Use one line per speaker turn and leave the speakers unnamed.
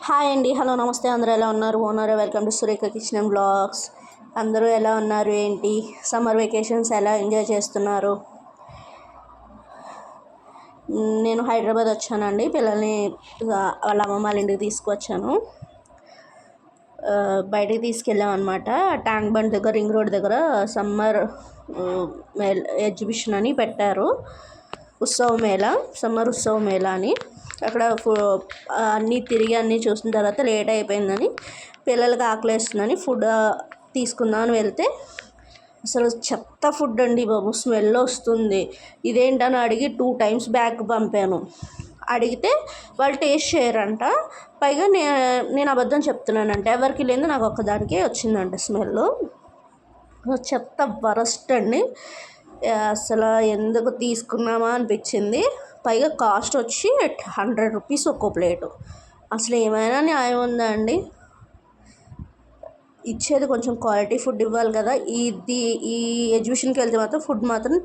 Hi అండి, hello, నమస్తే. అందరూ ఎలా ఉన్నారు? ఓనర్ welcome to Surekha kitchen and blogs. అందరూ ఎలా ఉన్నారు? ఏంటి సమ్మర్ వెకేషన్స్ ఎలా ఎంజాయ్ చేస్తున్నారు? నేను హైదరాబాద్ వచ్చానండి. పిల్లల్ని వాళ్ళ అమ్మమ్మ వాళ్ళ ఇంటికి తీసుకువచ్చాను. బయటికి తీసుకెళ్ళాం అనమాట. ట్యాంక్ బండ్ దగ్గర, రింగ్ రోడ్ దగ్గర సమ్మర్ ఎగ్జిబిషన్ అని పెట్టారు. సమ్మర్ ఉత్సవ మేళా అని. అక్కడ అన్నీ తిరిగి అన్నీ చూసిన తర్వాత లేట్ అయిపోయిందని, పిల్లలకి ఆకలేస్తుందని ఫుడ్ తీసుకుందామని వెళ్తే అసలు చెత్త ఫుడ్ అండి బాబు, స్మెల్ వస్తుంది. ఇదేంటని అడిగి 2 times బ్యాక్ పంపాను. అడిగితే వాళ్ళు టేస్ట్ చేయరంట. పైగా నేను అబద్ధం చెప్తున్నానంట. ఎవరికి లేదు, నాకు ఒక్కదానికే వచ్చిందంట స్మెల్. చెత్త వరస్ట్ అండి. అసలు ఎందుకు తీసుకున్నామా అనిపించింది. పైగా కాస్ట్ వచ్చి 100 rupees ఒక్కో ప్లేటు. అసలు ఏమైనా న్యాయం ఉందా అండి? ఇచ్చేది కొంచెం క్వాలిటీ ఫుడ్ ఇవ్వాలి కదా. ఈ ఎగ్జిబిషన్కి వెళ్తే మాత్రం ఫుడ్ మాత్రం